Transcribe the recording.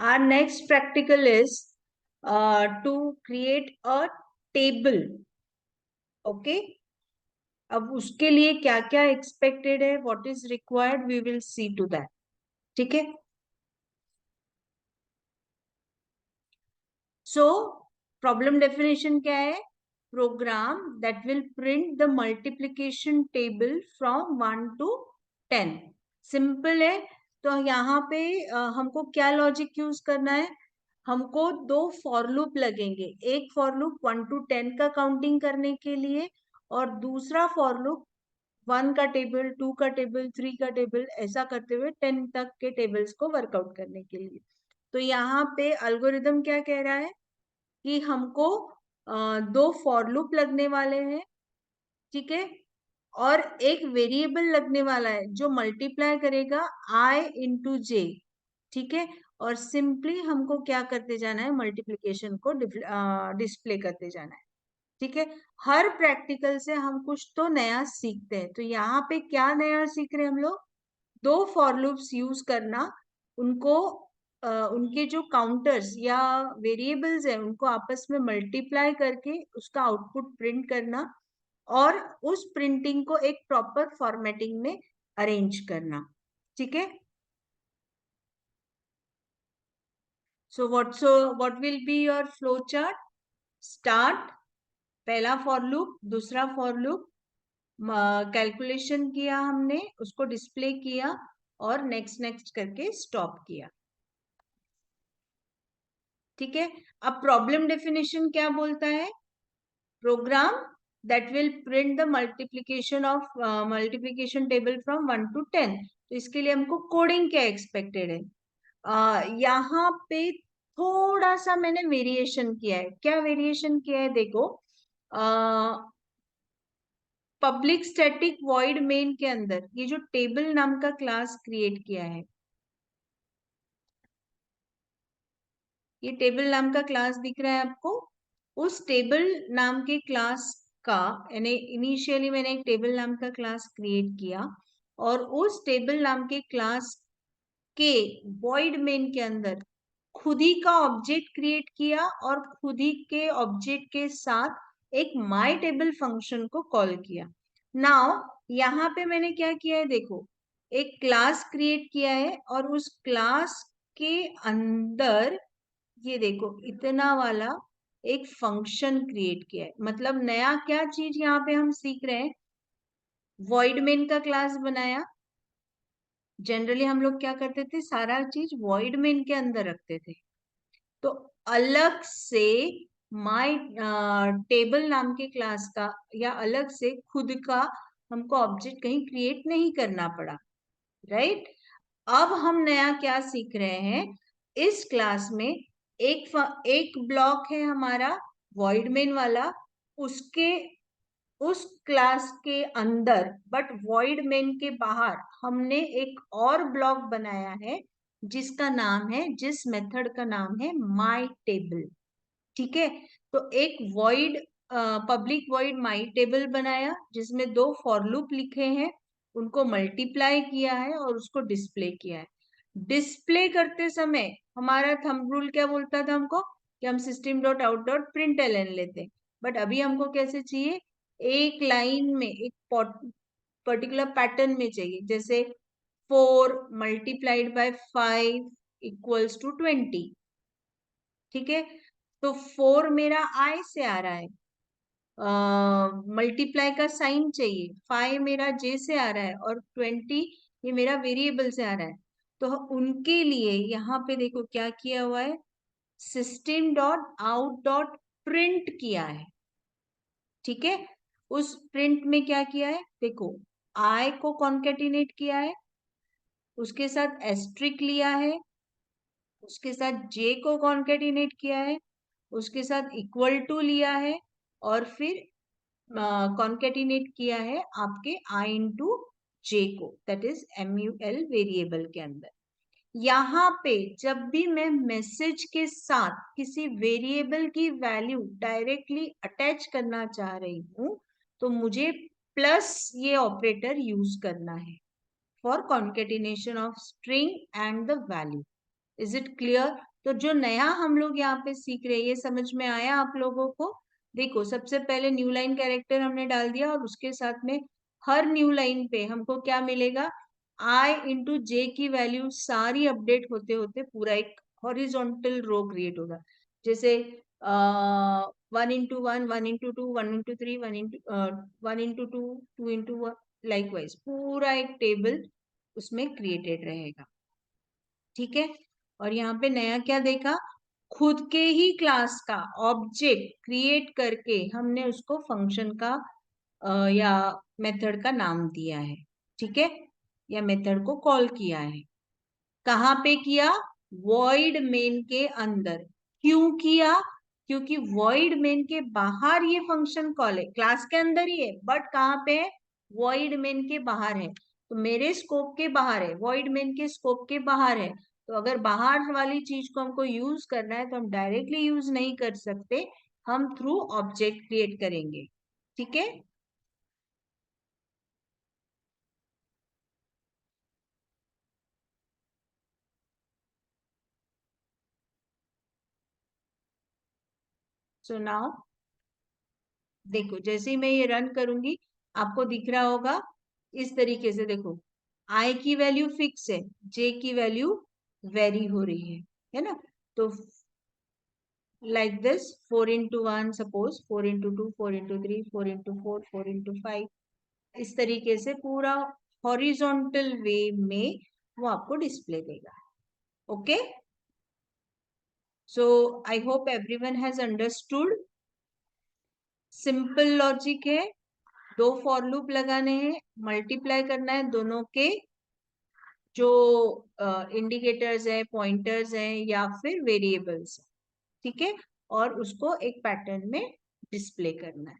Our next practical is to create a table. Okay. अब उसके लिए क्या क्या एक्सपेक्टेड है, what is required, we will see to that. ठीक है. सो प्रॉब्लम डेफिनेशन क्या है? Program that will print the multiplication table from 1 to 10. Simple है. तो यहाँ पे हमको क्या लॉजिक यूज करना है? हमको दो फॉर लूप लगेंगे. एक फॉर लूप 1 to 10 का काउंटिंग करने के लिए, और दूसरा फॉर लूप 1 का टेबल, 2 का टेबल, 3 का टेबल, ऐसा करते हुए 10 तक के टेबल्स को वर्कआउट करने के लिए. तो यहाँ पे अल्गोरिदम क्या कह रहा है कि हमको दो फॉर लूप लगने वाले हैं. ठीक है. और एक वेरिएबल लगने वाला है जो मल्टीप्लाई करेगा i इंटू जे. ठीक है. और सिंपली हमको क्या करते जाना है? मल्टीप्लीकेशन को डिस्प्ले करते जाना है. ठीक है. हर प्रैक्टिकल से हम कुछ तो नया सीखते हैं. तो यहाँ पे क्या नया सीख रहे हैं हम लोग? दो फॉर लूप्स यूज करना, उनको उनके जो काउंटर्स या वेरिएबल्स है उनको आपस में मल्टीप्लाई करके उसका आउटपुट प्रिंट करना, और उस प्रिंटिंग को एक प्रॉपर फॉर्मेटिंग में अरेंज करना. ठीक है. So what will be your flow chart? Start, पहला फॉर लूप, दूसरा फॉर लूप, कैलकुलेशन किया हमने, उसको डिस्प्ले किया, और नेक्स्ट नेक्स्ट करके स्टॉप किया. ठीक है. अब प्रॉब्लम डेफिनेशन क्या बोलता है? Program that will print the multiplication table from 1 to 10. तो इसके लिए हमको कोडिंग क्या एक्सपेक्टेड है? यहाँ पे थोड़ा सा मैंने वेरिएशन किया है. क्या वेरिएशन किया है? देखो, पब्लिक स्टैटिक वॉइड मेन के अंदर ये जो टेबल नाम का क्लास क्रिएट किया है, ये टेबल नाम का क्लास दिख रहा है आपको? उस टेबल नाम के क्लास का, यानी इनिशियली मैंने एक टेबल नाम का क्लास क्रिएट किया, और उस टेबल नाम के क्लास के वॉइड मेन के अंदर खुद ही का ऑब्जेक्ट क्रिएट किया, और खुद ही के ऑब्जेक्ट के साथ एक माई टेबल फंक्शन को कॉल किया. नाउ यहाँ पे मैंने क्या किया है? देखो, एक क्लास क्रिएट किया है, और उस क्लास के अंदर ये देखो इतना वाला एक फंक्शन क्रिएट किया है. मतलब नया क्या चीज यहाँ पे हम सीख रहे हैं? वॉइड मेन का क्लास बनाया. जनरली हम लोग क्या करते थे? सारा चीज वॉइड मेन के अंदर रखते थे. तो अलग से माई टेबल नाम के क्लास का, या अलग से खुद का हमको ऑब्जेक्ट कहीं क्रिएट नहीं करना पड़ा. राइट. अब हम नया क्या सीख रहे हैं? इस क्लास में एक ब्लॉक है हमारा वॉइड मेन वाला, उसके उस क्लास के अंदर, बट वॉइड मेन के बाहर हमने एक और ब्लॉक बनाया है जिसका नाम है, जिस मेथड का नाम है माई टेबल. ठीक है. तो एक वॉइड पब्लिक वॉइड माई टेबल बनाया जिसमें दो फॉर लूप लिखे हैं, उनको मल्टीप्लाई किया है और उसको डिस्प्ले किया है. डिस्प्ले करते समय हमारा थंब रूल क्या बोलता था हमको? कि हम system dot out dot print ln लेते. बट अभी हमको कैसे चाहिए? एक लाइन में, एक पर्टिकुलर पैटर्न में चाहिए. जैसे 4 मल्टीप्लाइड बाय 5 इक्वल्स टू 20. ठीक है. तो 4 मेरा आई से आ रहा है, मल्टीप्लाई का साइन चाहिए, 5 मेरा जे से आ रहा है, और 20 ये मेरा वेरिएबल से आ रहा है. तो उनके लिए यहाँ पे देखो क्या किया हुआ है? System dot out dot print किया है. ठीक है. उस प्रिंट में क्या किया है? देखो, आई को कॉन्केटिनेट किया है, उसके साथ एस्ट्रिक लिया है, उसके साथ जे को कॉन्केटिनेट किया है, उसके साथ इक्वल टू लिया है, और फिर कॉन्केटिनेट किया है आपके आई इंटू जे को, दैट इज MUL वेरिएबल के अंदर. यहाँ पे जब भी मैं मैसेज के साथ किसी वेरिएबल की वैल्यू डायरेक्टली अटैच करना चाह रही हूँ, तो मुझे प्लस ये ऑपरेटर यूज करना है for concatenation of string and the value. Is it clear? तो जो नया हम लोग यहाँ पे सीख रहे हैं, ये समझ में आया आप लोगों को? देखो, सबसे पहले न्यू लाइन कैरेक्टर हमने डाल दिया और उसके साथ में हर न्यू लाइन पे हमको क्या मिलेगा, I इंटू जे की वैल्यू सारी अपडेट होते होते पूरा एक हॉरिजॉन्टल रो क्रिएट होगा। जैसे 1 into 1, 1 into 2, 1 into 3, 1 into 2, 2 into 1, likewise पूरा एक टेबल उसमें क्रिएटेड रहेगा। ठीक है, और यहाँ पे नया क्या देखा, खुद के ही क्लास का ऑब्जेक्ट क्रिएट करके हमने उसको फंक्शन का या मेथड का नाम दिया है। ठीक है, या मेथड को कॉल किया है। कहाँ पे किया, वॉइड मेन के अंदर। क्यों किया, क्योंकि वॉइड मेन के बाहर ये फंक्शन कॉल है, क्लास के अंदर ही है बट कहाँ पे है, वॉइड मेन के बाहर है। तो मेरे स्कोप के बाहर है, वॉइड मेन के स्कोप के बाहर है। तो अगर बाहर वाली चीज को हमको यूज करना है तो हम डायरेक्टली यूज नहीं कर सकते, हम थ्रू ऑब्जेक्ट क्रिएट करेंगे। ठीक है, सो नाउ देखो, जैसे ही मैं ये रन करूंगी आपको दिख रहा होगा इस तरीके से। देखो, आई की वैल्यू फिक्स है, जे की वैल्यू वेरी हो रही है ना। तो like this 4 into 1, suppose 4 into 2, 4 into 3, 4 into 4, 4 into 5, इस तरीके से पूरा हॉरिजॉन्टल वे में वो आपको डिस्प्ले देगा। Okay, so I hope everyone has understood. Simple logic है, दो फॉर लूप लगाने हैं, मल्टीप्लाई करना है दोनों के जो इंडिकेटर्स है, पॉइंटर्स हैं या फिर वेरिएबल्स। ठीक है, और उसको एक पैटर्न में डिस्प्ले करना है।